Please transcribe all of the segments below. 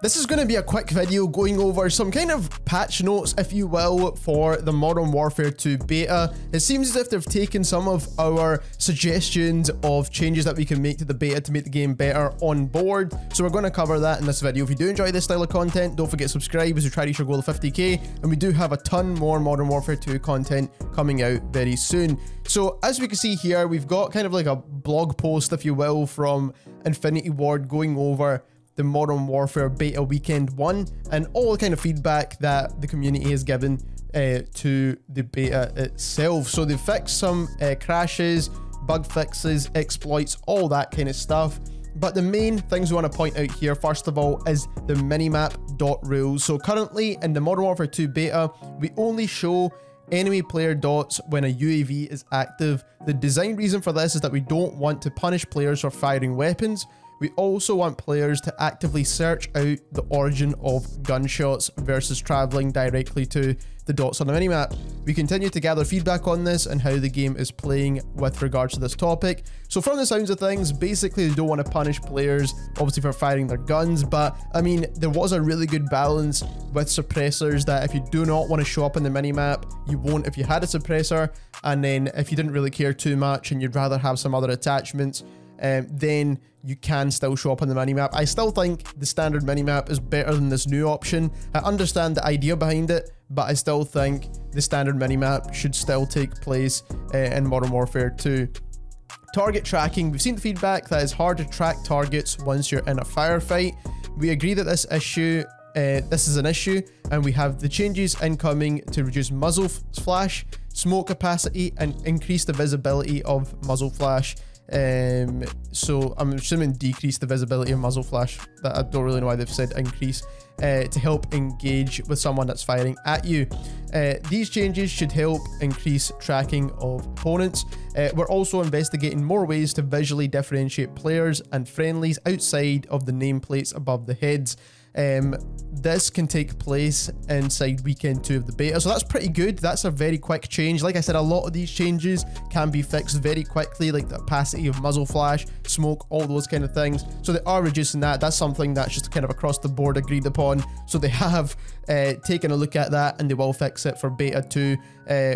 This is going to be a quick video going over some kind of patch notes, if you will, for the Modern Warfare 2 beta. It seems as if they've taken some of our suggestions of changes that we can make to the beta to make the game better on board. So we're going to cover that in this video. If you do enjoy this style of content, don't forget to subscribe as we try to reach our goal of 50k. And we do have a ton more Modern Warfare 2 content coming out very soon. So as we can see here, we've got kind of like a blog post, if you will, from Infinity Ward going over the Modern Warfare Beta Weekend 1 and all the kind of feedback that the community has given to the beta itself. So they've fixed some crashes, bug fixes, exploits, all that kind of stuff. But the main things we want to point out here, first of all, is the minimap.rules. So currently in the Modern Warfare 2 beta, we only show enemy player dots when a UAV is active. The design reason for this is that we don't want to punish players for firing weapons. We also want players to actively search out the origin of gunshots versus traveling directly to the dots on the minimap. We continue to gather feedback on this and how the game is playing with regards to this topic. So from the sounds of things, basically they don't want to punish players, obviously, for firing their guns, but I mean, there was a really good balance with suppressors that if you do not want to show up in the minimap, you won't if you had a suppressor, and then if you didn't really care too much and you'd rather have some other attachments, then you can still show up on the minimap. I still think the standard minimap is better than this new option. I understand the idea behind it, but I still think the standard minimap should still take place in Modern Warfare 2. Target tracking. We've seen the feedback that it's hard to track targets once you're in a firefight. We agree that this is an issue, and we have the changes incoming to reduce muzzle flash, smoke capacity, and increase the visibility of muzzle flash. So I'm assuming decrease the visibility of muzzle flash. That I don't really know why they've said increase, to help engage with someone that's firing at you. These changes should help increase tracking of opponents. We're also investigating more ways to visually differentiate players and friendlies outside of the nameplates above the heads. This can take place inside weekend 2 of the beta, so that's pretty good. That's a very quick change. Like I said, a lot of these changes can be fixed very quickly, like the opacity of muzzle flash, smoke, all those kind of things. So they are reducing that. That's something that's just kind of across the board agreed upon. So they have taken a look at that, and they will fix it for beta 2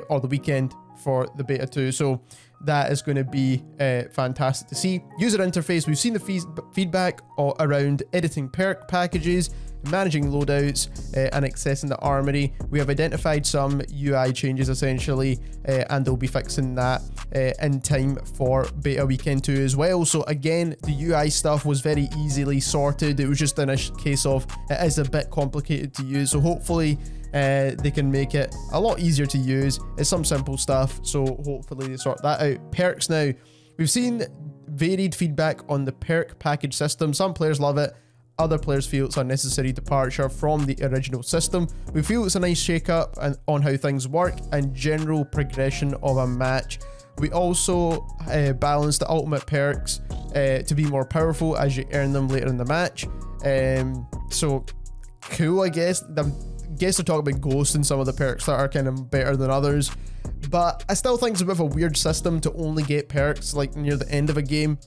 or the weekend for the beta 2. So that is going to be fantastic to see. User interface, we've seen the feedback around editing perk packages, managing loadouts, and accessing the armory. We have identified some UI changes essentially, and they'll be fixing that in time for beta weekend 2 as well. So again, the UI stuff was very easily sorted. It was just in a case of it is a bit complicated to use, so hopefully they can make it a lot easier to use. It's some simple stuff, so hopefully they sort that out. Perks now. We've seen varied feedback on the perk package system. Some players love it, other players feel it's a necessary departure from the original system. We feel it's a nice shake-up on how things work and general progression of a match. We also balance the ultimate perks to be more powerful as you earn them later in the match. So cool, I guess. I guess they're talking about Ghost and some of the perks that are kind of better than others, but I still think it's a bit of a weird system to only get perks like near the end of a game.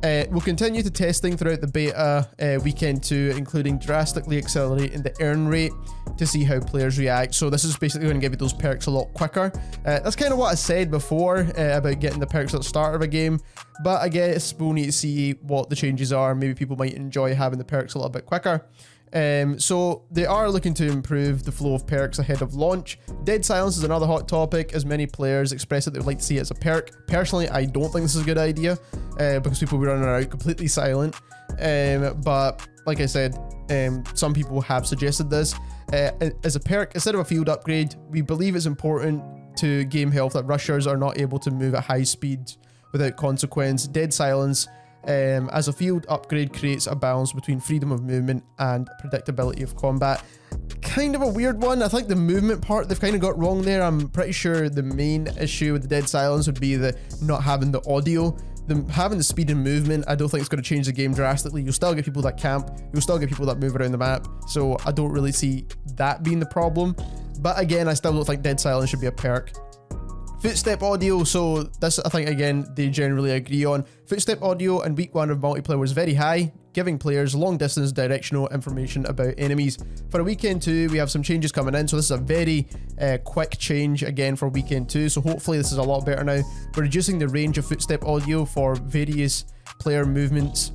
We'll continue to testing throughout the beta weekend 2, including drastically accelerating the earn rate to see how players react. So this is basically going to give you those perks a lot quicker. That's kind of what I said before about getting the perks at the start of a game, but I guess we'll need to see what the changes are. Maybe people might enjoy having the perks a little bit quicker. So they are looking to improve the flow of perks ahead of launch. Dead silence is another hot topic, as many players express that they would like to see it as a perk. Personally, I don't think this is a good idea, because people will be running around completely silent. But like I said, some people have suggested this as a perk instead of a field upgrade. We believe it's important to game health that rushers are not able to move at high speed without consequence. Dead silence as a field upgrade creates a balance between freedom of movement and predictability of combat. Kind of a weird one. I think the movement part they've kind of got wrong there. I'm pretty sure the main issue with the dead silence would be the not having the audio. Having the speed and movement, I don't think it's going to change the game drastically. You'll still get people that camp, you'll still get people that move around the map, so I don't really see that being the problem. But again, I still don't think dead silence should be a perk. Footstep audio, so this I think again they generally agree on. Footstep audio in week 1 of multiplayer was very high, giving players long distance directional information about enemies. For a weekend 2 we have some changes coming in, so this is a very quick change again for weekend 2, so hopefully this is a lot better now. We're reducing the range of footstep audio for various player movements,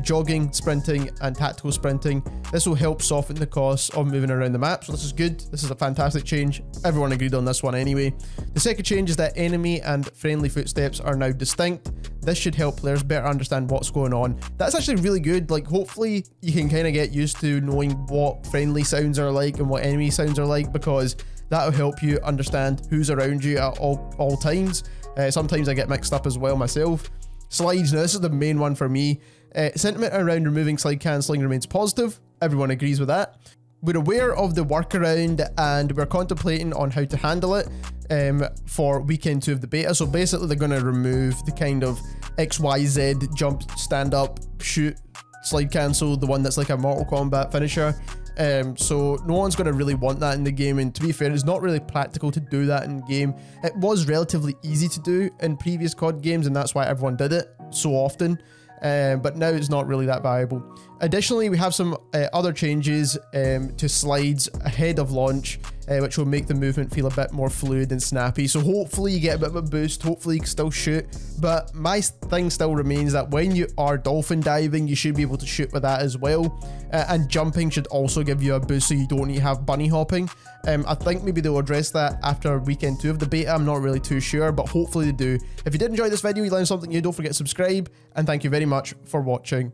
jogging, sprinting and tactical sprinting. This will help soften the costs of moving around the map, so this is good. This is a fantastic change. Everyone agreed on this one anyway. The second change is that enemy and friendly footsteps are now distinct. This should help players better understand what's going on. That's actually really good. Like, hopefully you can kind of get used to knowing what friendly sounds are like and what enemy sounds are like, because that'll help you understand who's around you at all times. Sometimes I get mixed up as well myself. Slides, now this is the main one for me. Sentiment around removing slide cancelling remains positive. Everyone agrees with that. We're aware of the workaround and we're contemplating on how to handle it for weekend 2 of the beta. So basically they're going to remove the kind of XYZ jump, stand up, shoot, slide cancel, the one that's like a Mortal Kombat finisher. So no one's going to really want that in the game, and to be fair, it's not really practical to do that in game. It was relatively easy to do in previous COD games, and that's why everyone did it so often, but now it's not really that viable. Additionally, we have some other changes to slides ahead of launch, which will make the movement feel a bit more fluid and snappy. So hopefully you get a bit of a boost, hopefully you can still shoot, but my thing still remains that when you are dolphin diving, you should be able to shoot with that as well, and jumping should also give you a boost so you don't need to have bunny hopping. I think maybe they'll address that after weekend 2 of the beta. I'm not really too sure, but hopefully they do. If you did enjoy this video, you learned something new, don't forget to subscribe, and thank you very much for watching.